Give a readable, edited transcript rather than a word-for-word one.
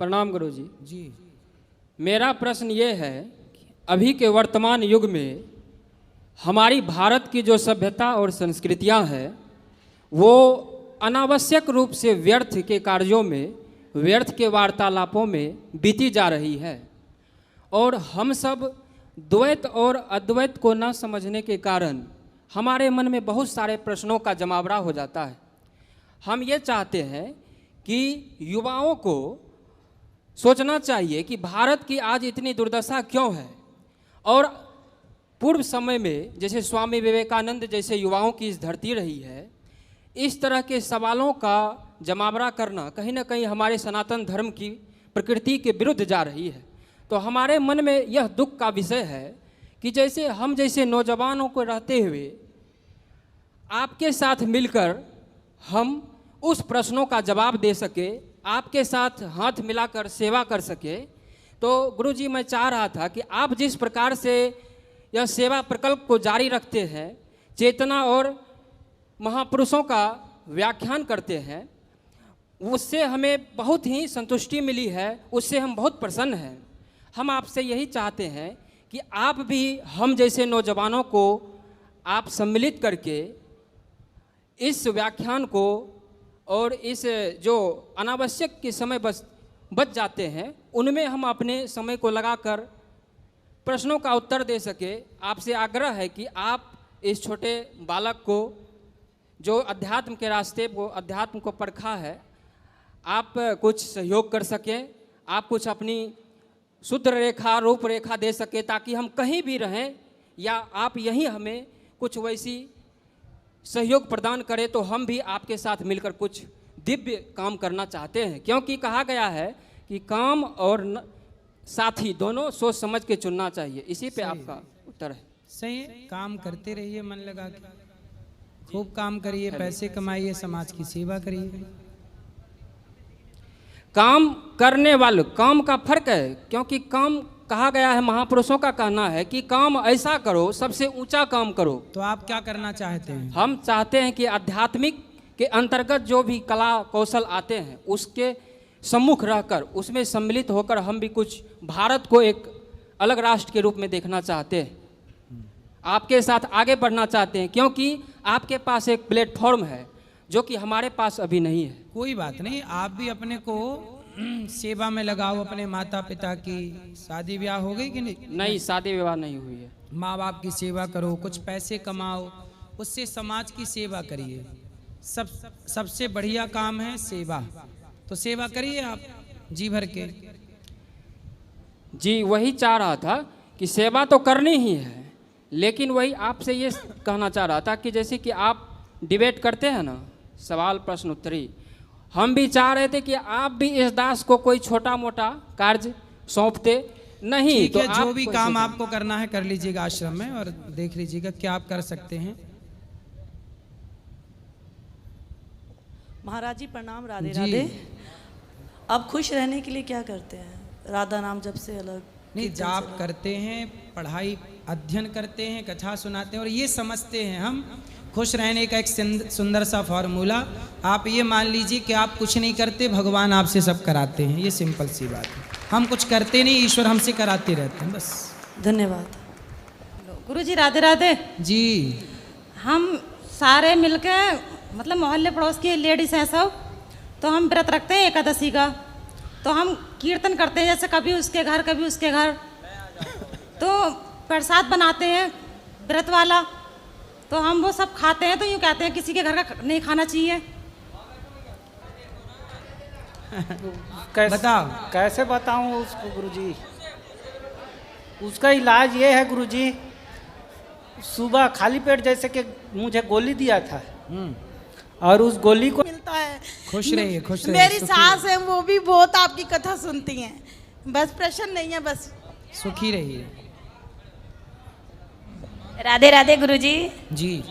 प्रणाम गुरुजी। जी। मेरा प्रश्न ये है कि अभी के वर्तमान युग में हमारी भारत की जो सभ्यता और संस्कृतियां हैं वो अनावश्यक रूप से व्यर्थ के कार्यों में, व्यर्थ के वार्तालापों में बीती जा रही है और हम सब द्वैत और अद्वैत को न समझने के कारण हमारे मन में बहुत सारे प्रश्नों का जमावड़ा हो जाता है। हम ये चाहते हैं कि युवाओं को सोचना चाहिए कि भारत की आज इतनी दुर्दशा क्यों है और पूर्व समय में जैसे स्वामी विवेकानंद जैसे युवाओं की इस धरती रही है, इस तरह के सवालों का जमावड़ा करना कहीं ना कहीं हमारे सनातन धर्म की प्रकृति के विरुद्ध जा रही है। तो हमारे मन में यह दुख का विषय है कि जैसे हम जैसे नौजवानों को रहते हुए आपके साथ मिलकर हम उस प्रश्नों का जवाब दे सके, आपके साथ हाथ मिलाकर सेवा कर सके। तो गुरुजी मैं चाह रहा था कि आप जिस प्रकार से यह सेवा प्रकल्प को जारी रखते हैं, चेतना और महापुरुषों का व्याख्यान करते हैं, उससे हमें बहुत ही संतुष्टि मिली है, उससे हम बहुत प्रसन्न हैं। हम आपसे यही चाहते हैं कि आप भी हम जैसे नौजवानों को आप सम्मिलित करके इस व्याख्यान को और इस जो अनावश्यक के समय बच जाते हैं उनमें हम अपने समय को लगाकर प्रश्नों का उत्तर दे सके। आपसे आग्रह है कि आप इस छोटे बालक को जो अध्यात्म के रास्ते को, अध्यात्म को परखा है, आप कुछ सहयोग कर सकें, आप कुछ अपनी सूत्र रेखा, रूपरेखा दे सके ताकि हम कहीं भी रहें या आप यहीं हमें कुछ वैसी सहयोग प्रदान करें तो हम भी आपके साथ मिलकर कुछ दिव्य काम करना चाहते हैं। क्योंकि कहा गया है कि काम और साथी दोनों सोच समझ के चुनना चाहिए। इसी पे आपका उत्तर है। सही है, काम करते रहिए, मन लगा के खूब काम करिए, पैसे कमाइए, समाज की सेवा करिए। काम करने वाले, काम का फर्क है, क्योंकि काम कहा गया है, महापुरुषों का कहना है कि काम ऐसा करो, सबसे ऊंचा काम करो। तो आप क्या करना चाहते हैं? हम चाहते हैं कि आध्यात्मिक के अंतर्गत जो भी कला कौशल आते हैं उसके सम्मुख रहकर उसमें सम्मिलित होकर हम भी कुछ भारत को एक अलग राष्ट्र के रूप में देखना चाहते हैं, आपके साथ आगे बढ़ना चाहते हैं, क्योंकि आपके पास एक प्लेटफॉर्म है जो कि हमारे पास अभी नहीं है। कोई बात नहीं, आप भी अपने को सेवा में लगाओ। अपने माता पिता की शादी ब्याह हो गई कि नहीं? नहीं, शादी विवाह नहीं हुई है। माँ बाप की सेवा करो, कुछ पैसे कमाओ, उससे समाज की सेवा करिए। सबसे बढ़िया काम है सेवा। तो सेवा करिए आप जी भर के। जी वही चाह रहा था कि सेवा तो करनी ही है, लेकिन वही आपसे ये कहना चाह रहा था कि जैसे कि आप डिबेट करते हैं ना, सवाल प्रश्न उत्तरी, हम भी चाह रहे थे कि आप भी इस दास को कोई छोटा मोटा कार्य सौंपते। नहीं ठीक तो है, जो भी काम आपको करना है कर लीजिएगा आश्रम में और देख लीजिएगा क्या आप कर सकते हैं। महाराज जी प्रणाम। राधे राधे। अब खुश रहने के लिए क्या करते हैं? राधा नाम जप से अलग नहीं, जाप करते हैं, पढ़ाई अध्ययन करते हैं, कथा सुनाते हैं और ये समझते हैं हम खुश रहने का एक सुंदर सा फॉर्मूला। आप ये मान लीजिए कि आप कुछ नहीं करते, भगवान आपसे सब कराते हैं। ये सिंपल सी बात है। हम कुछ करते नहीं, ईश्वर हमसे कराते रहते हैं, बस। धन्यवाद। गुरुजी राधे राधे जी। हम सारे मिलके मतलब मोहल्ले पड़ोस की लेडीज हैं सब, तो हम व्रत रखते हैं एकादशी का। तो हम कीर्तन करते हैं, जैसे कभी उसके घर कभी उसके घर, तो प्रसाद बनाते हैं व्रत वाला, तो हम वो सब खाते हैं। तो यूँ कहते हैं किसी के घर का नहीं खाना चाहिए। बताओ कैसे बताऊं उसको गुरुजी? उसका इलाज ये है गुरुजी, सुबह खाली पेट जैसे कि मुझे गोली दिया था और उस गोली को मिलता है। खुश रहिए, खुश रहिए। मेरी सास है, वो भी बहुत आपकी कथा सुनती हैं, बस प्रश्न नहीं है, बस सुखी रहिए। राधे राधे गुरुजी। जी।